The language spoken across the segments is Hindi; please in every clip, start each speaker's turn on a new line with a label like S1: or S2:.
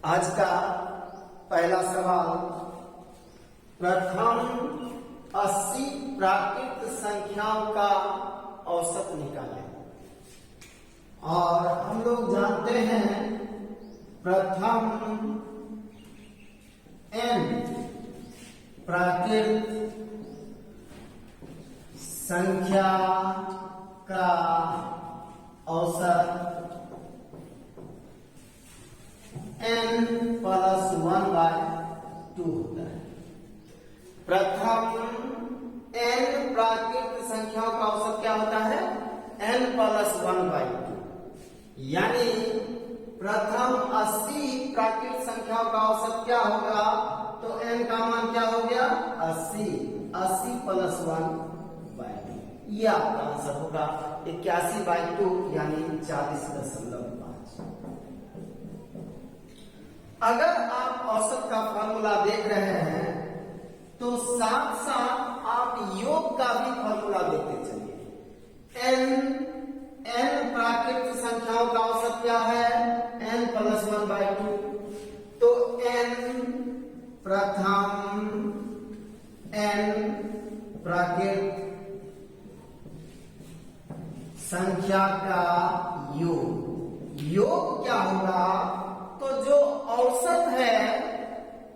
S1: आज का पहला सवाल, प्रथम 80 प्राकृत संख्याओं का औसत निकालें। और हम लोग जानते हैं प्रथम n प्राकृत संख्या का औसत n प्लस 1/2 होता है। प्रथम n प्राकृत संख्याओं का औसत क्या होता है? n plus 1/2। यानी प्रथम 80 प्राकृत संख्याओं का औसत क्या होगा? तो n का मान क्या हो गया? 80 प्लस 1/2। ये आपका आंसर होगा 81/2 यानी 40.5। अगर आप औसत का फॉर्मूला देख रहे हैं तो साथ साथ आप योग का भी फॉर्मूला देखते चलिए। n प्राकृत संख्याओं का औसत क्या है? n plus 1/2। तो n प्रथम n प्राकृत संख्या का योग क्या होगा? तो जो औसत है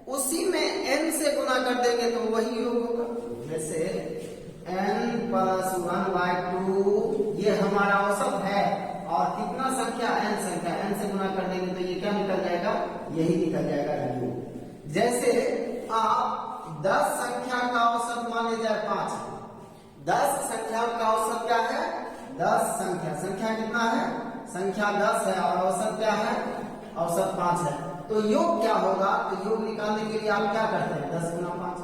S1: उसी में n से गुना कर देंगे तो वही योग होगा। जैसे n प्लस 1/2 ये हमारा औसत है और कितना संख्या? n संख्या, n से गुना कर देंगे तो ये क्या निकल जाएगा? यही निकल जाएगा योग। जैसे आप 10 संख्या का औसत मान लीजिए 5। 10 संख्या का औसत क्या है? 10 संख्या कितना है? संख्या 10 है और औसत क्या है? औसत 5 है। तो योग क्या होगा? तो योग निकालने के लिए आप क्या करते हैं? 10 गुना 5।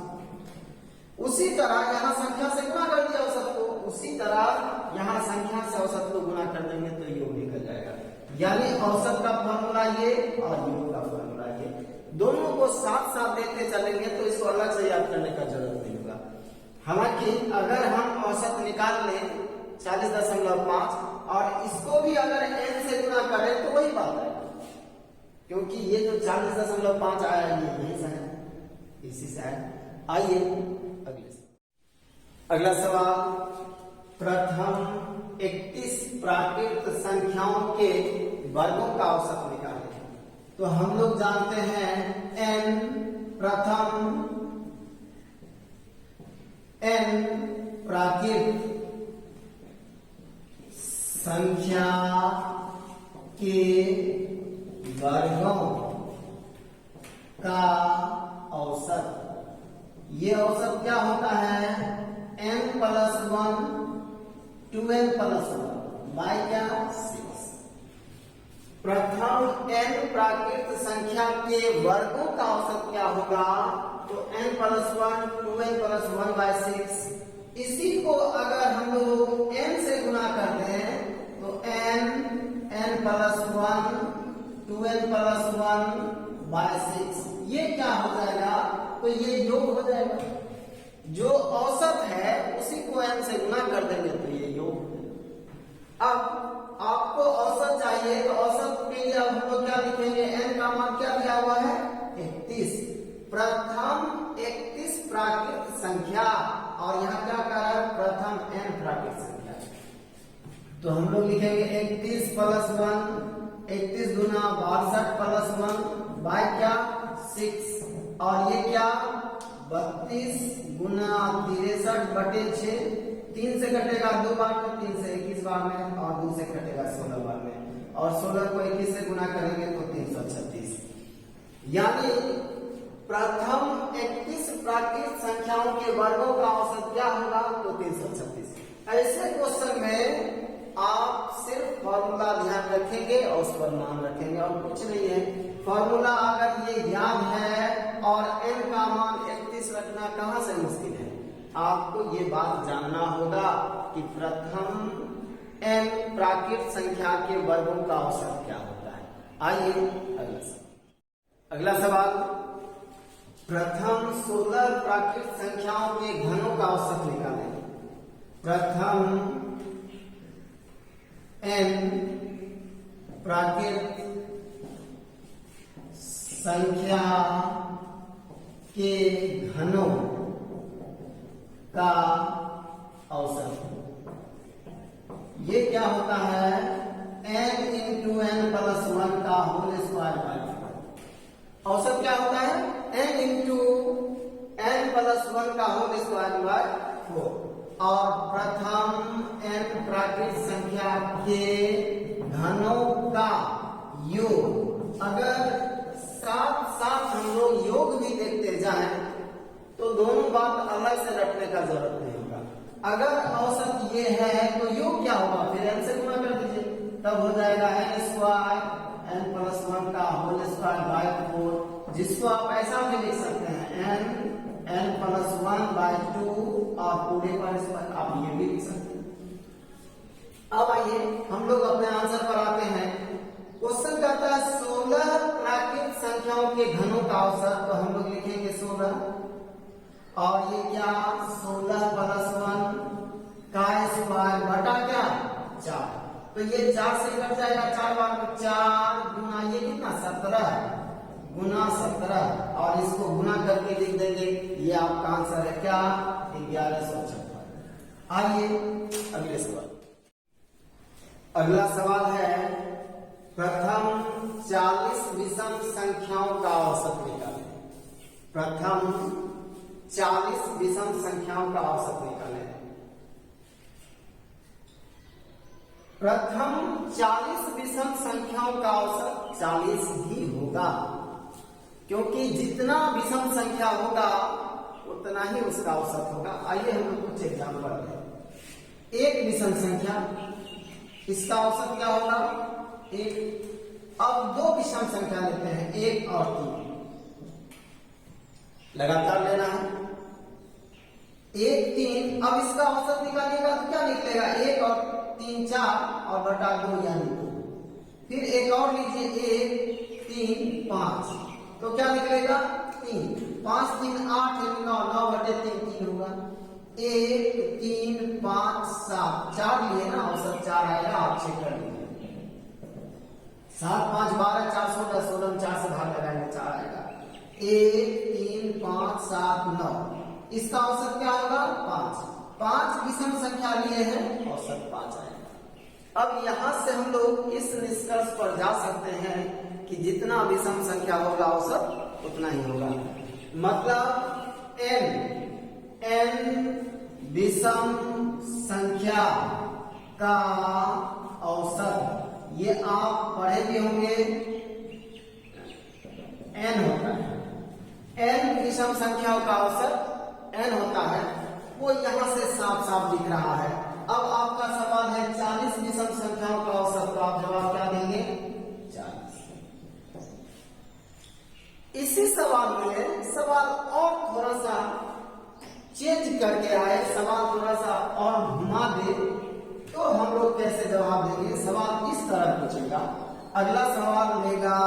S1: उसी तरह यहाँ संख्या से गुना कर दिया औसत को, उसी तरह यहाँ संख्या से औसत को गुना कर देंगे तो योग निकल जाएगा। यानी औसत का फॉर्मूला ये और योग का फॉर्मूला ये, दोनों को साथ साथ देखते चलेंगे तो इसको अलग से याद करने का जरूरत नहीं होगा। हालांकि अगर हम औसत निकाल लें 40.5 और इसको भी अगर n से गुना करें तो वही बात है, क्योंकि ये जो 40.5 आया ये यही से है, इसी से है। आइए अगला सवाल, प्रथम 31 प्राकृत संख्याओं के वर्गों का औसत निकालें। तो हम लोग जानते हैं n प्रथम n प्राकृत संख्या के वर्गों का औसत। ये औसत क्या होता है? n plus 1 2n plus 1 bye क्या? 6। प्रथम n प्राकृत संख्या के वर्गों का औसत क्या होगा? तो n plus 1 2n plus 1 bye 6। इसी को अगर हम लोग n से गुना कर दें तो n plus 1 2n plus 1 bye 6 ये क्या हो जाएगा? तो ये योग हो जाएगा। जो औसत है उसी को n से गुना कर देंगे तो ये योग। अब आपको औसत चाहिए तो औसत के लिए अब हम लोग क्या लिखेंगे? n का मान क्या दिया हुआ है? 31। प्रथम 31 प्राकृत संख्या और यहाँ क्या कह रहा है? प्रथम n प्राकृत संख्या। तो हम लोग लिखेंगे 31 प्लस 1, 31 गुना 62 प्लस 1 बाय क्या? 6। और ये क्या? 32 गुना 63/6। 3 से कटेगा 2 बार में, 3 से 21 बार में और 2 से कटेगा 16 बार में, और 16 को 21 से गुना करेंगे तो 336। यानी प्रथम 31 प्राकृत संख्याओं के वर्गों का औसत क्या होगा? तो 336। ऐसे क्वेश्चन में आप सिर्फ फॉर्मूला ध्यान रखेंगे और उस पर मान रखेंगे और कुछ नहीं है। फॉर्मूला अगर ये याद है और n का मान 31 रखना कहां से मुश्किल है। आपको ये बात जानना होगा कि प्रथम n प्राकृत संख्या के वर्गों का औसत क्या होता है। आइए अगला सवाल, प्रथम 16 प्राकृत संख्याओं के घनों का औसत निकालें। प्रथम n प्राकृत संख्या के घनों का औसत। ये क्या होता है? n into n plus one का होल स्क्वायर बाय 4। औसत क्या होता है? n into n plus one का होल स्क्वायर बाय 4। और प्रथम n प्राकृत संख्या के घनों का योग। अगर साथ साथ हम लोग योग भी देखते जाएं तो दोनों बात अलग से रखने का जरूरत नहीं होगा। अगर औसत ये है तो योग क्या होगा? फिर n से गुणा कर दीजिए, तब हो जाएगा n square n plus one का होल स्क्वायर बाय 4, जिसको आप ऐसा भी लिख सकते हैं n प्लस वन बाय 2 और पूरे पर स्क्वायर, आप ये भी लिख सकते हैं। अब आइए हम लोग अपने आंसर पर आते हैं। क्वेश्चन कहता है 16 प्राकृत संख्याओं के घनों का औसत, तो हम लोग लिखेंगे 16 और ये क्या 16 प्लस 1 का स्क्वायर बटा क्या 4। तो ये 4 से कट जाएगा, 4 बार में 4 गुना ये कितना 17 गुना 17 और इसको गुना करके लिख देंगे। ये आपका आंसर है क्या 1156। आइए अगले सवाल। अगला सवाल है प्रथम 40 विषम संख्याओं का औसत निकालें। प्रथम 40 विषम संख्याओं का औसत निकालें। प्रथम 40 विषम संख्याओं का औसत 40 ही होगा, क्योंकि जितना विषम संख्या होगा उतना ही उसका औसत होगा। आइए हम लोग कुछ एग्जाम्पल लें। एक विषम संख्या, इसका औसत क्या होगा 1। अब दो विषम संख्या लेते हैं 1 और 3, लगातार लेना है 1 3। अब इसका औसत निकालिएगा तो क्या निकलेगा 1 और 3 4 और बटा 2 यानी 2। फिर एक और लीजिए 1 3 5, तो क्या निकलेगा 3 5 3 8 9 9 बटे 3 3 होगा। 1 3 5 7 4 लिए ना, औसत 4 आएगा, आप चेक कर लीजिए। 7 5 12 4 16 16 में 4 से भाग लगाएंगे 4 आएगा। 1 3 5 7 9, इसका औसत क्या होगा 5। 5 विषम संख्या लिए हैं, औसत 5 आएगा। अब यहां से हम लोग इस निष्कर्ष पर जा सकते हैं कि जितना विषम संख्या होगा औसत उतना ही होगा। मतलब n विषम संख्या का औसत, ये आप पढ़े भी होंगे n होता है। n विषम संख्याओं का औसत n होता है, वो यहां से साफ साफ दिख रहा है। अब आपका सवाल है 40 विषम संख्याओं का औसत, तो आप जवाब क्या देंगे 40। इसी सवाल में सवाल और थोड़ा सा चेंज करके आए, सवाल थोड़ा सा और घुमा दे तो हम लोग कैसे जवाब देंगे। सवाल इस तरह पूछेगा, अगला सवाल लेगा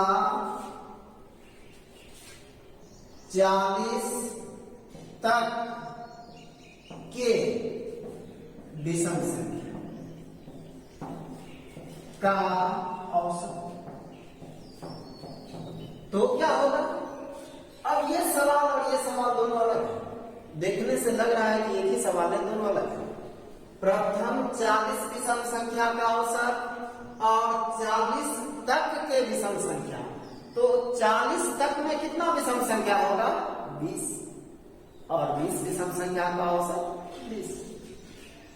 S1: 40 तक के विषम संख्या का औसत, तो क्या होगा। अब ये सवाल और ये सवाल दोनों अलग है, देखने से लग रहा है कि एक ही सवाल है, दोनों अलग है। प्रथम 40 विषम संख्या का औसत और 40 तक के विषम संख्या, तो 40 तक में कितना विषम संख्या होगा 20 और 20 विषम संख्या का औसत 20।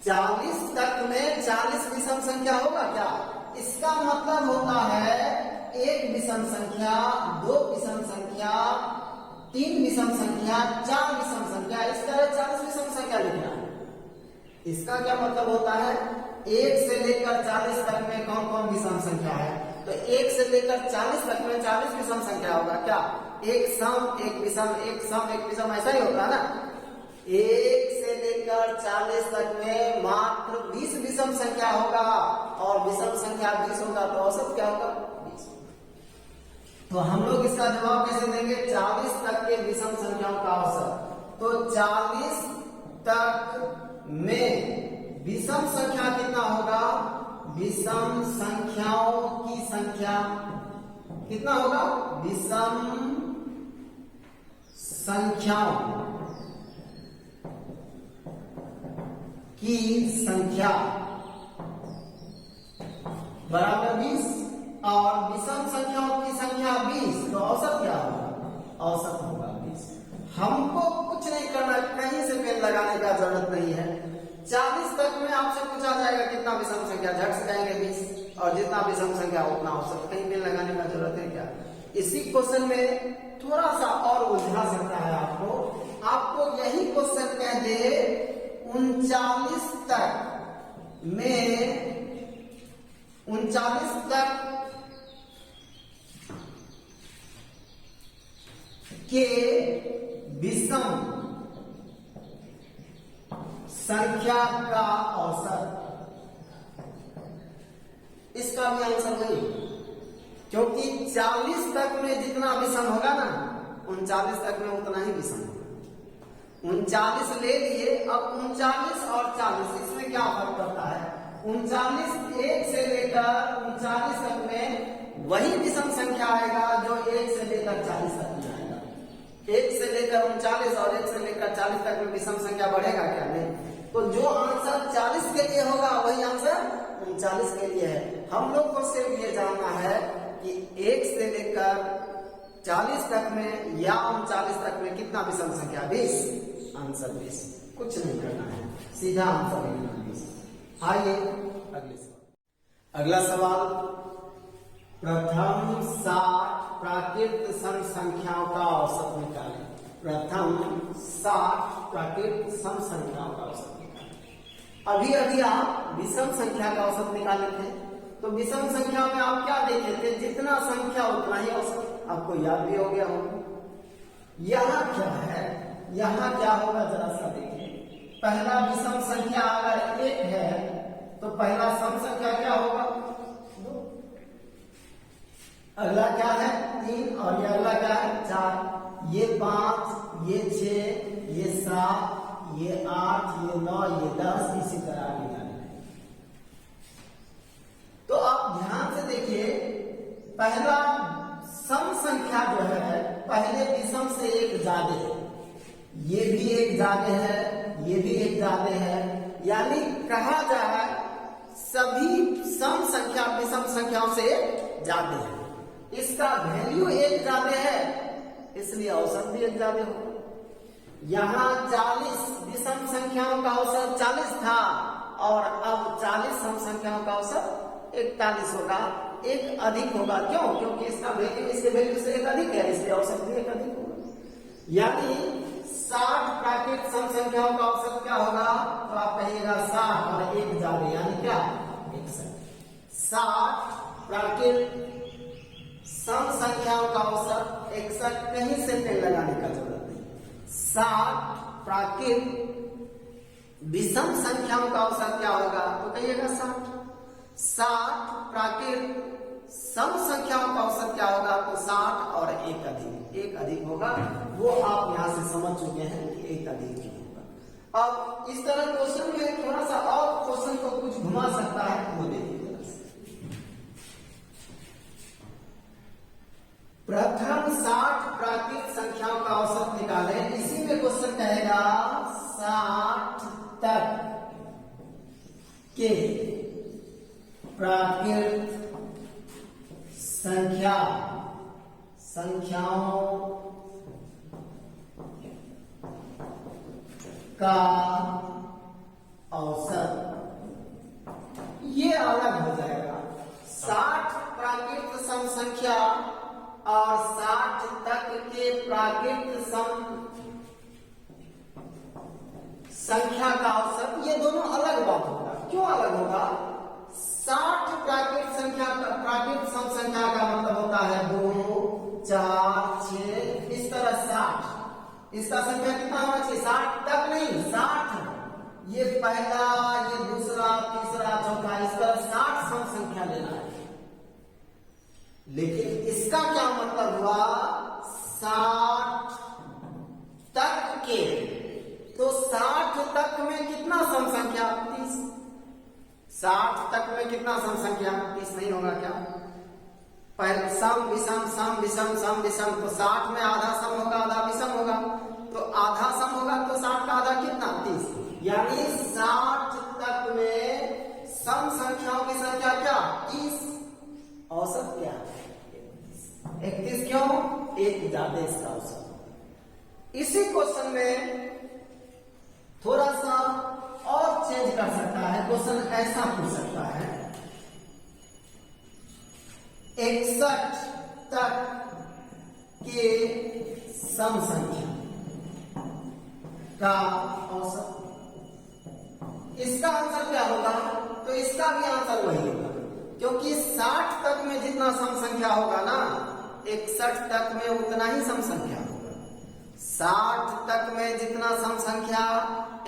S1: 40 तक में 40 विषम संख्या होगा क्या, इसका मतलब होता है 1 विषम संख्या 2 विषम संख्या 3 विषम संख्या 4 विषम संख्या, इस तरह 40 विषम संख्या लिखना है। इसका क्या मतलब होता है 1 से लेकर 40 तक में कौन कौन विषम संख्या है, तो 1 से लेकर 40 तक में 40 विषम संख्या होगा क्या, एक सम एक विषम एक सम एक विषम, ऐसा ही होता है ना। 1 से लेकर 40 तक में मात्र 20 विषम संख्या होगा और विषम संख्या 20 होगा, तो औसत क्या होगा 20। तो हम लोग इसका जवाब कैसे देंगे 40 तक के विषम संख्याओं का औसत, तो 40 तक में विषम संख्या कितना होगा, विषम संख्याओं की संख्या कितना होगा? विषम संख्याओं की संख्या बराबर 20 और विषम संख्याओं की संख्या 20, तो औसत क्या होगा? औसत होगा 20। हमको कुछ नहीं करना, कहीं से पेन लगाने का जरूरत नहीं है। 40 तक में आपसे पूछा जाएगा कितना विषम संख्या, झट से कहेंगे 20, और जितना विषम संख्या उतना औसत, कहीं पेन लगाने का जरूरत है क्या? इसी क्वेश्चन में थोड़ा सा और उलझा सकता है आपको यही क्वेश्चन कह दे 39 तक में 39 तक के विषम संख्या का औसत, इसका भी आंसर वही, क्योंकि 40 तक में जितना विषम होगा ना 39 तक में उतना ही विषम होगा। 39 ले लिए, अब 39 और 40 इसमें क्या फर्क पड़ता है? 39 1 से लेकर 39 तक में वही विषम संख्या आएगा जो 1 से लेकर 40 तक में आएगा। 1 से लेकर 39 और 1 से लेकर 40 तक में विषम संख्या बढ़ेगा क्या? नहीं। तो जो आंसर 40 के लिए होगा वही आंसर 39 के लिए है। हम लोग को सिर्फ ये जानना है कि 1 से लेकर 40 तक में या 39 तक में कितना विषम संख्या? 20। आंसर 20, कुछ नहीं करना है, सीधा आंसर लिखना 20। आइए अगले सवाल। अगला सवाल, प्रथम 60 प्राकृत सम संख्याओं का औसत निकालें। प्रथम 60 प्राकृत सम संख्याओं का औसत निकालें। अभी अभी आप विषम संख्या का औसत निकाले थे, तो विषम संख्या में आप क्या देखे थे? जितना संख्या उतना ही औसत, आपको याद भी हो गया होगा। यहाँ क्या है? यहाँ क्या होगा जरा सा देखिए। पहला विषम संख्या अगर 1 है तो पहला सम संख्या क्या होगा? 2। अगला क्या है? 3, और ये अगला क्या है? 4। ये 5, ये 6, ये 7, ये 8, ये 9, ये 10, इसी तरह आगे जाना है। तो आप ध्यान से देखिए, पहला सम संख्या जो है पहले विषम से 1 ज्यादा है, ये भी 1 ज्यादा है, ये भी 1 ज्यादा है, यानी कहा जाए सभी सम संख्या विषम संख्याओं से ज्यादा है। इसका वैल्यू 1 ज्यादा है, इसलिए औसत भी 1 ज्यादा होगा। यहाँ 40 विषम संख्याओं का औसत 40 था, और अब 40 सम संख्याओं का औसत 41 होगा, 1 अधिक होगा। क्यों? क्योंकि इसका वैल्यू इसके वैल्यू से 1 अधिक है, इसलिए औसत भी 1 अधिक होगा। यानी 60 प्राकृत सम संख्याओं का औसत क्या होगा? तो आप कहिएगा 60 और 1 ज्यादा, यानी क्या? 61। 60 प्राकृत सम संख्याओं का औसत 61, कहीं से पेन लगाने का जरूरत नहीं। 60 प्राकृत विषम संख्याओं का औसत क्या होगा? तो कहिएगा 60। 60 प्राकृत सम संख्याओं का औसत क्या होगा? तो 60 और 1 अधिक होगा। वो आप यहां से समझ चुके हैं कि 1 अधिक क्यों होगा। अब इस तरह क्वेश्चन में थोड़ा सा और क्वेश्चन को कुछ घुमा सकता है, वो देखिए। प्रथम 60 प्राकृत संख्याओं का औसत निकालें। इसी में क्वेश्चन कहेगा 60 तक के प्राकृत संख्याओं का औसत, ये अलग हो जाएगा। 60 प्राकृत सम संख्या और 60 तक के प्राकृत सम संख्या का औसत, ये दोनों अलग बात होगा। क्यों अलग होगा? 60 प्राकृत सम संख्या का मतलब होता है 2, 4, 6, इस तरह 60। इसका संख्या कितना होना चाहिए? 60 तक नहीं, 60। ये पहला, ये दूसरा, तीसरा, चौथा, इस तरह 60 सम संख्या लेना है। लेकिन इसका क्या मतलब हुआ? 60 तक के, तो 60 तक में कितना सम संख्या? 30। 60 तक में कितना सम संख्या? 30 नहीं होगा क्या? सम विषम सम विषम सम विषम, तो 60 में आधा सम होगा आधा विषम होगा, तो आधा सम होगा तो 60 का आधा कितना 30, यानी 60 तक में सम संख्याओं की संख्या क्या 30, औसत क्या 31 क्यों, एक ज्यादा इसका औसत। इसी क्वेश्चन में थोड़ा सा और चेंज कर सकता है, क्वेश्चन ऐसा पूछ सकता है 61 तक के सम संख्या का औसत, इसका आंसर क्या होगा, तो इसका भी आंसर वही होगा, क्योंकि 60 तक में जितना सम संख्या होगा ना 61 तक में उतना ही सम संख्या होगा। 60 तक में जितना सम संख्या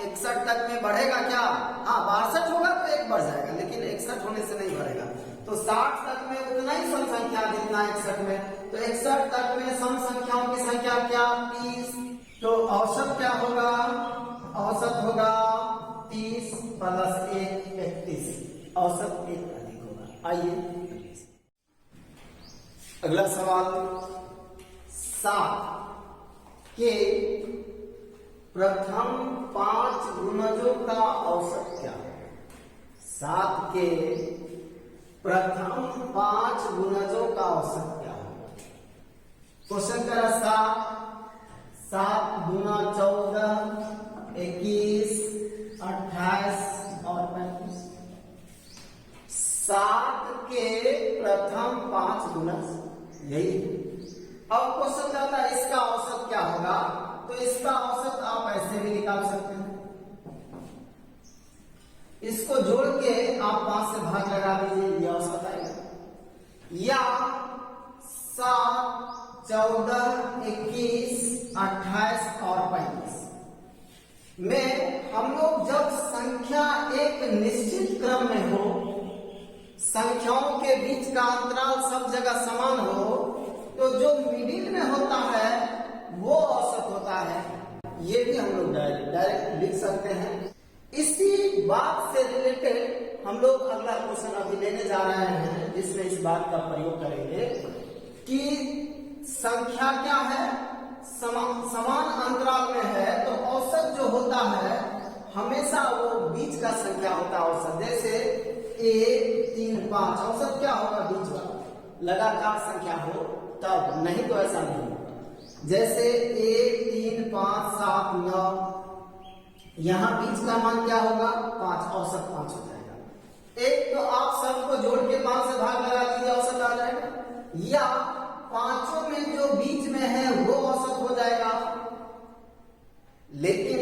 S1: 61 तक में बढ़ेगा क्या, हाँ 62 होगा तो एक बढ़ जाएगा, लेकिन 61 होने से नहीं बढ़ेगा, तो 60 तक में उतना ही सम संख्या जितना 61 में, तो 61 तक में सम संख्याओं की संख्या क्या 30, तो औसत क्या होगा, औसत होगा 30 प्लस 1 31, औसत 1 अधिक होगा। आइए अगला सवाल, 7 के प्रथम 5 गुणजों का औसत क्या है, 7 के प्रथम 5 गुणजों का औसत क्या है। क्वेश्चन करा 7 गुना 14 21 28 और 35, 7 के प्रथम 5 गुणज यही। अब क्वेश्चन जाता है इसका औसत क्या होगा, तो इसका औसत आप ऐसे भी निकाल सकते हैं, इसको जोड़ के आप 5 से भाग लगा दीजिए, ये औसत आएगा, या 7 14 21 28 और 35 में हम लोग जब संख्या एक निश्चित क्रम में हो, संख्याओं के बीच का अंतराल सब जगह समान हो, तो जो मिडिल में होता है वो औसत होता है, ये भी हम लोग डायरेक्ट लिख सकते हैं। इसी बात से रिलेटेड हम लोग अगला क्वेश्चन अभी लेने जा रहे हैं, जिसमें इस बात का प्रयोग करेंगे कि संख्या क्या है, समान अंतराल में है, तो औसत जो होता है हमेशा वो बीच का संख्या होता है औसत, जैसे 1 3 5 औसत क्या होगा बीच का, लगातार संख्या हो तब, नहीं तो ऐसा नहीं होगा। जैसे 1 3 5 7 9, यहां बीच का मान क्या होगा 5, औसत 5 हो जाएगा। एक तो आप सबको जोड़ के 5 से भाग लगा दीजिए, औसत आ जाएगा, या पांचों में जो बीच में है वो औसत हो जाएगा। लेकिन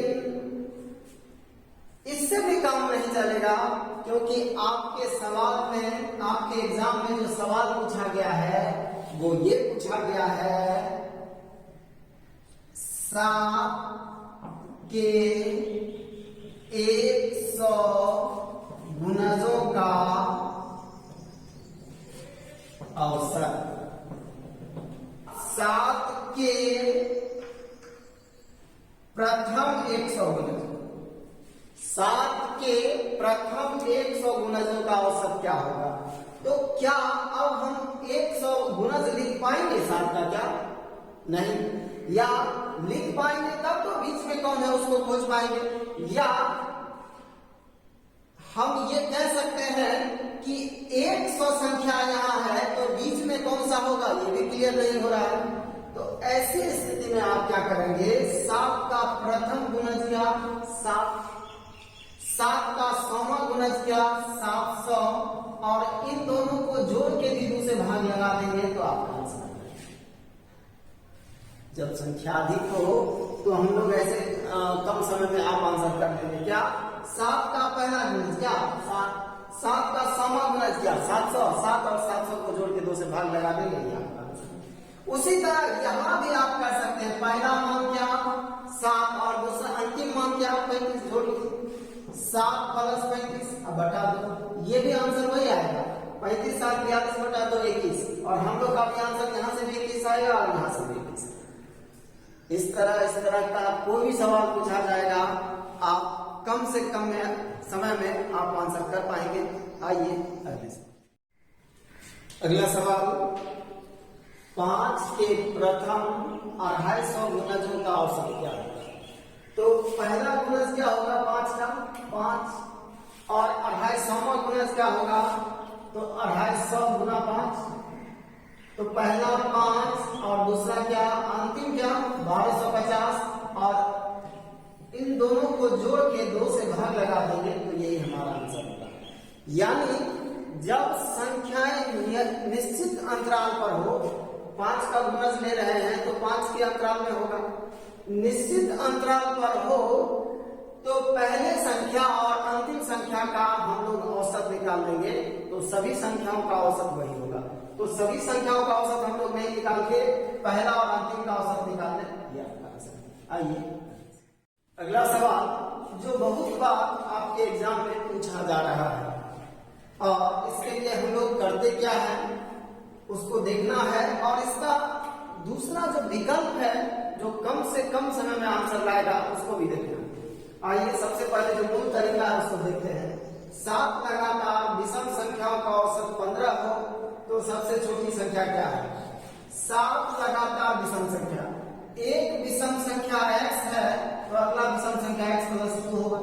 S1: इससे भी काम नहीं चलेगा, क्योंकि आपके सवाल में, आपके एग्जाम में जो सवाल पूछा गया है वो ये पूछा गया है 7 के 100 गुणजों का औसत, 7 के प्रथम 100 गुणज, 7 के प्रथम 100 गुणजों का औसत क्या होगा। तो क्या अब हम 100 गुणज लिख पाएंगे 7 का, क्या नहीं, या लिख पाएंगे तब तो बीच में कौन है उसको खोज पाएंगे, या हम ये कह सकते हैं कि 100 संख्या यहाँ है तो बीच में कौन सा होगा, ये भी क्लियर नहीं हो रहा है। तो ऐसी स्थिति में आप क्या करेंगे, 7 का प्रथम गुणज क्या 7, 7 का 100वां गुणज क्या 700, और इन दोनों को जोड़ के भी दूसरे भाग लगा देंगे तो आपका आंसर। जब संख्या अधिक हो तो हम लोग ऐसे कम समय में आप आंसर कर देंगे, क्या 7 का पहला गुणज क्या 7 का 100वां गुणज क्या 700, 7 और 700 को जोड़ के 2 से भाग लगा देंगे, ये आपका आंसर। उसी तरह यहां भी आप कर सकते हैं, पहला मान क्या 7 और दूसरा अंतिम मान क्या 35, जोड़ लीजिए 7 प्लस 35 अब बटा दो, ये भी आंसर वही आएगा 35 7 42 बटा 2 21, और हम लोग का भी आंसर यहाँ से भी 21 आएगा और यहाँ से भी 21। इस तरह का कोई भी सवाल पूछा जाएगा, आप कम से कम समय में आप आंसर कर पाएंगे। आइए अगला सवाल, 5 के प्रथम 250 गुणजों का औसत क्या है? तो पहला गुणज क्या होगा 5 का 5 और 250वां गुणज क्या होगा? तो 250 गुना 5। तो पहला 5 और दूसरा क्या अंतिम क्या 1250 और इन दोनों को जोड़ के 2 से भाग लगा देंगे तो यही हमारा आंसर होगा। यानी जब संख्याएं निश्चित अंतराल पर हो, 5 का गुणज ले रहे हैं तो 5 के अंतराल में होगा। निश्चित अंतराल पर हो तो पहले संख्या और अंतिम संख्या का हम लोग औसत निकाल लेंगे तो सभी संख्याओं का औसत वही होगा। तो सभी संख्याओं का औसत हम लोग नहीं निकाल के पहला और अंतिम का औसत निकाल लें। आइए अगला सवाल जो बहुत बार आपके एग्जाम में पूछा जा रहा है और इसके लिए हम लोग करते क्या है उसको देखना है और इसका दूसरा जो विकल्प है जो कम से कम समय में आंसर लाएगा उसको भी देखना है। आइए सबसे पहले जो मूल तरीका है उसको देखते हैं। 7 लगातार विषम संख्याओं का औसत 15 हो तो सबसे छोटी संख्या क्या है? 7 लगातार विषम संख्या, एक विषम संख्या x है तो अगला विषम संख्या x प्लस 2 होगा।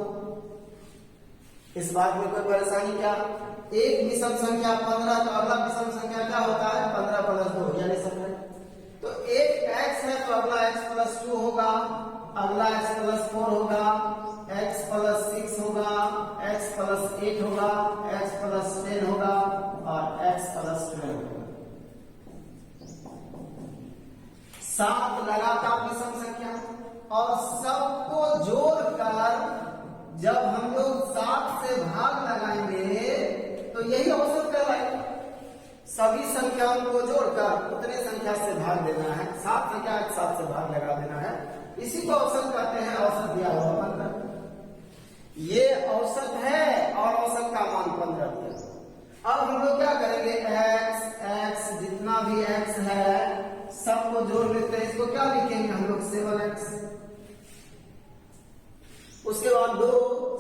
S1: इस बात में कोई परेशानी क्या? एक विषम संख्या 15 तो अगला विषम संख्या क्या होता है 15 प्लस 2 यानी 17। तो एक x है तो अगला x प्लस 2 होगा, अगला x प्लस 4 होगा, x प्लस 6 होगा, x प्लस 8 होगा, x प्लस 10 होगा और x प्लस 12 होगा। 7 लगातार विषम संख्या और सबको जोड़कर जब हम लोग 7 से भाग लगाएंगे तो यही औसत कहलाएगा। सभी संख्याओं को जोड़कर उतने संख्या से भाग देना है, 7 संख्या 7 से भाग लगा देना है, इसी को औसत कहते हैं। औसत दिया हुआ 15, ये औसत है और औसत का मान 15 दिया। अब हम लोग क्या करेंगे x जितना भी x है सबको जोड़ लेते हैं। इसको क्या लिखेंगे हम लोग 7x, उसके बाद 2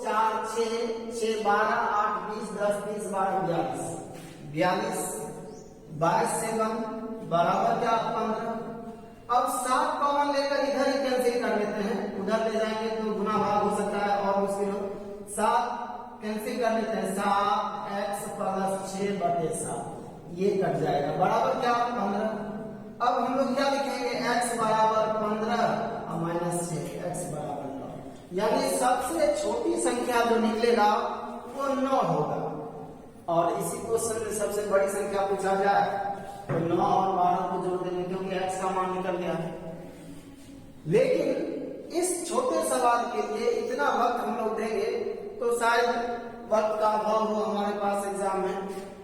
S1: 4 6 6 12 8 20 10 20 12 42 22 से 1 बराबर क्या 15। अब 7 कॉमन लेकर इधर ही कैंसिल कर लेते हैं, उधर ले जाएंगे तो गुना भाग हो सकता है और मुश्किल हो। 7 कैंसिल कर लेते हैं, 7x प्लस 6/7 ये कट जाएगा बराबर क्या 15। अब हम लोग क्या लिखेंगे x बराबर 15 और माइनस 6 x बराबर 9, यानी सबसे छोटी संख्या जो निकलेगा वो 9 होगा। और इसी क्वेश्चन में सबसे बड़ी संख्या पूछा जाए तो 9 और 12 को जोड़ देंगे क्योंकि x का मान निकल गया है। लेकिन इस छोटे सवाल के लिए इतना वक्त हम लोग देंगे तो शायद वक्त का अभाव हो हमारे पास एग्जाम में।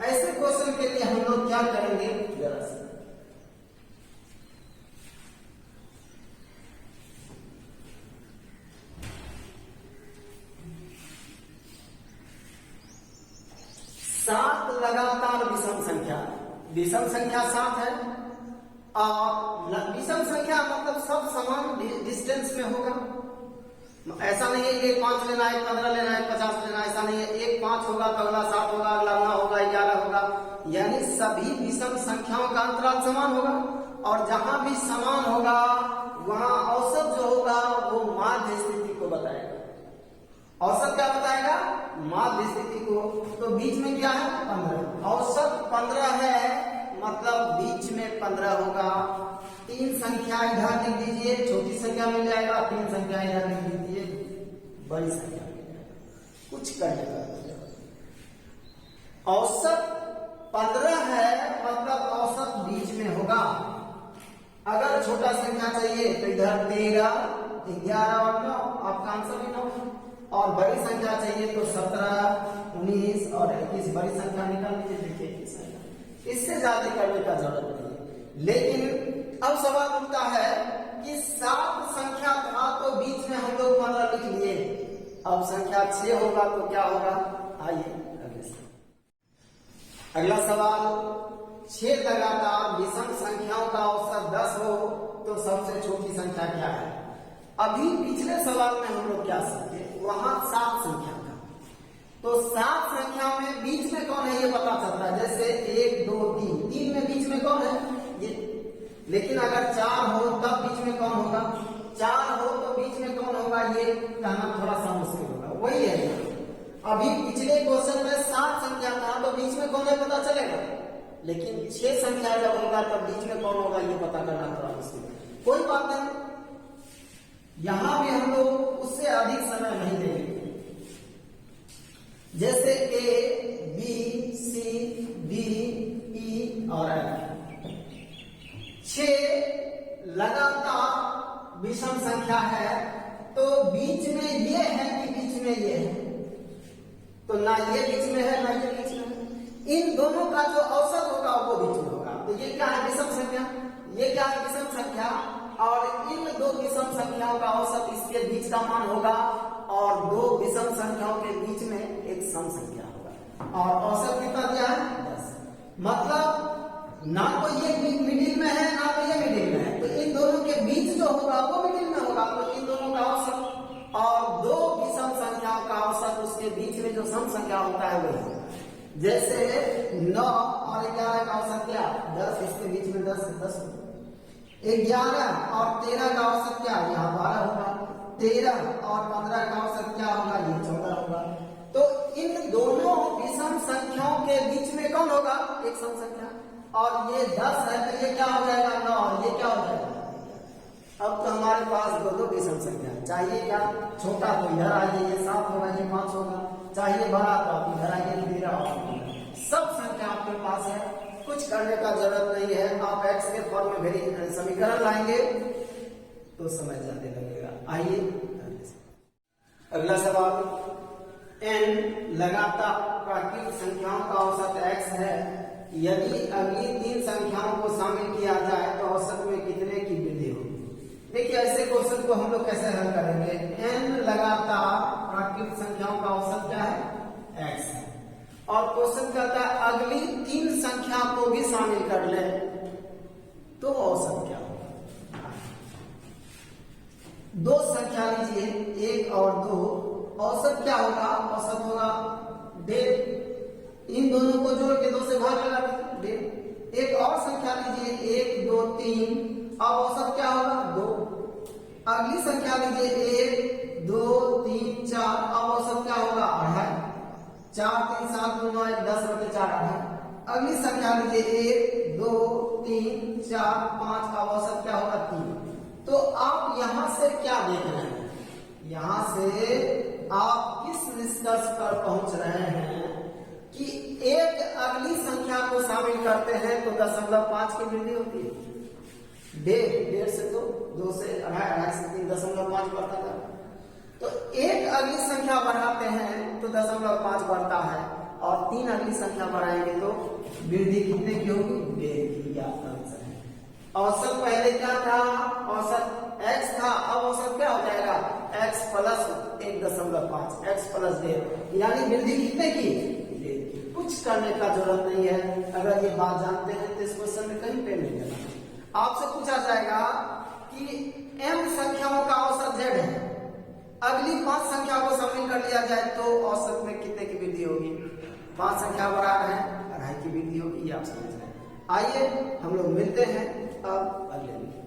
S1: ऐसे क्वेश्चन के लिए हम लोग क्या करेंगे जरा से 7 लगातार विषम संख्या 7 है और विषम संख्या मतलब सब समान डिस्टेंस में होगा। ऐसा नहीं है एक 5 लेना है, 15 लेना है, 50 लेना है, ऐसा नहीं है एक 5 होगा तो अगला 7 होगा, अगला 9 होगा, 11 होगा। यानी सभी विषम संख्याओं का अंतराल समान होगा और जहां भी समान होगा वहां औसत जो होगा वो माध्य स्थिति को बताएगा। औसत क्या बताएगा? माध्य स्थिति को। तो बीच में क्या है 15, औसत 15 है मतलब बीच में 15 होगा। 3 संख्या इधर लिख दीजिए, छोटी संख्या मिल जाएगा, 3 संख्या इधर लिख दीजिए, बड़ी संख्या मिल जाएगा। कुछ करने का औसत 15 है मतलब औसत बीच में होगा। अगर छोटा संख्या चाहिए तो इधर 13 11 और 9, आपका आंसर भी 9। और बड़ी संख्या चाहिए तो 17 19 और 21 बड़ी संख्या निकाल लीजिए, देखिए इससे ज्यादा करने का जरूरत नहीं। लेकिन अब सवाल उठता है कि 7 संख्या था तो बीच में हम लोग 15 लिख लिए, अब संख्या 6 होगा तो क्या होगा? आइए अगला सवाल 6 लगातार विषम संख्याओं का औसत 10 हो तो सबसे छोटी संख्या क्या है? अभी पिछले सवाल में हम लोग क्या सीखे, वहां 7 संख्या था तो 7 संख्या में बीच में कौन है ये पता चलता है। जैसे 1 2 3 में बीच में कौन है? ये लेकिन अगर 4 हो तब बीच में कौन होगा? 4 हो तो बीच में कौन होगा, ये कहना थोड़ा सा मुश्किल होगा। वही है, अभी पिछले क्वेश्चन में 7 संख्या था तो बीच में कौन है पता चलेगा, लेकिन 6 संख्या जब होगा तब बीच में कौन होगा ये पता करना थोड़ा मुश्किल है। कोई बात नहीं, यहां भी हम लोग उससे अधिक समय नहीं देंगे। जैसे ए, बी, सी, डी, ई और एफ, 6 लगातार विषम संख्या है, तो बीच में ये है कि बीच में ये है, तो ना ये बीच में है ना ये बीच में है। इन दोनों का जो औसत होगा वो बीच में होगा। तो ये क्या है? विषम संख्या। ये क्या है? विषम संख्या। और इन दो विषम संख्याओं का औसत इसके बीच का मान होगा, और दो विषम संख्याओं के बीच में एक सम संख्या होगा। और औसत कितना दिया है? 10। मतलब ना तो ये मिडिल में है ना तो ये मिडिल में है, तो इन दोनों के बीच जो होगा वो मिडिल में होगा। तो इन दोनों का औसत और दो विषम संख्याओं का औसत, उसके बीच में जो सम संख्या होता है वही होगा। जैसे 9 और 11 का औसत क्या? 10, इसके बीच में 10 है, 10 11 और 13 का औसत क्या? यहाँ 12 होगा। 13 और 15 का औसत क्या होगा? ये 14 होगा। तो इन दोनों विषम संख्याओं के बीच में कौन होगा? एक सम संख्या। और ये 10 है तो ये क्या हो जाएगा? 9। और ये क्या हो जाएगा? अब तो हमारे पास दो विषम संख्या चाहिए। क्या? छोटा तो इधर आइए, ये 7 होगा, ये 5 होगा। चाहिए बड़ा तो आप इधर आइए, 13 होगा। सब संख्या आपके पास है, कुछ करने का जरूरत नहीं है। आप एक्स के फॉर्म में भी समीकरण लाएंगे तो समझ जाने लगेगा। आइए अगला सवाल, n लगातार प्राकृतिक संख्याओं का औसत x है, यदि अगली 3 संख्याओं को शामिल किया जाए तो औसत में कितने की वृद्धि होगी? देखिए ऐसे क्वेश्चन को हम लोग कैसे हल करेंगे? n लगातार प्राकृतिक संख्याओं का औसत क्या है? x है, और क्वेश्चन कहता है अगली 3 संख्या को भी शामिल कर ले तो औसत क्या होगा? 2 संख्या लीजिए, 1 और 2, औसत क्या होगा? औसत होगा 1.5। इन दोनों को जोड़ के 2 से भाग लगा दीजिए, 1.5। एक और संख्या लीजिए, 1, 2, 3, अब औसत क्या होगा? 2। अगली संख्या लीजिए, 1, 2, 3, 4, अब औसत क्या होगा? 2.5। 4, 3, 7, 9, 1, 10/4 2.5। अगली संख्या लीजिए, 1, 2, 3, 4, 5, अब औसत क्या होगा? 3। तो आप यहां से क्या देख रहे हैं? यहां से आप किस निष्कर्ष पर पहुंच रहे हैं कि एक अगली संख्या को शामिल करते हैं तो 0.5 की वृद्धि होती है। 1.5 से 2 से 2.5 से 3, 0.5 बढ़ता है। तो एक अगली संख्या बढ़ाते हैं तो 0.5 बढ़ता है, और 3 अगली संख्या बढ़ाएंगे तो वृद्धि कितने की होगी? 1.5 की। आपका आंसर है। औसत पहले क्या था? औसत x था, अब औसत क्या हो जाएगा? x प्लस 1.5, x प्लस 1.5, यानी वृद्धि कितने की? 1.5 की। कुछ करने का जरूरत नहीं है। अगर ये बात जानते हैं तो इस क्वेश्चन में कहीं पे नहीं देना। आपसे पूछा जाएगा कि m संख्याओं का औसत z है, अगली 5 संख्या को शामिल कर लिया जाए तो औसत में कितने की वृद्धि होगी? 5 संख्या बढ़ा रहे हैं, 2.5 की वृद्धि होगी। ये आप समझ रहे हैं। आइए हम लोग मिलते हैं अब अगले वीडियो।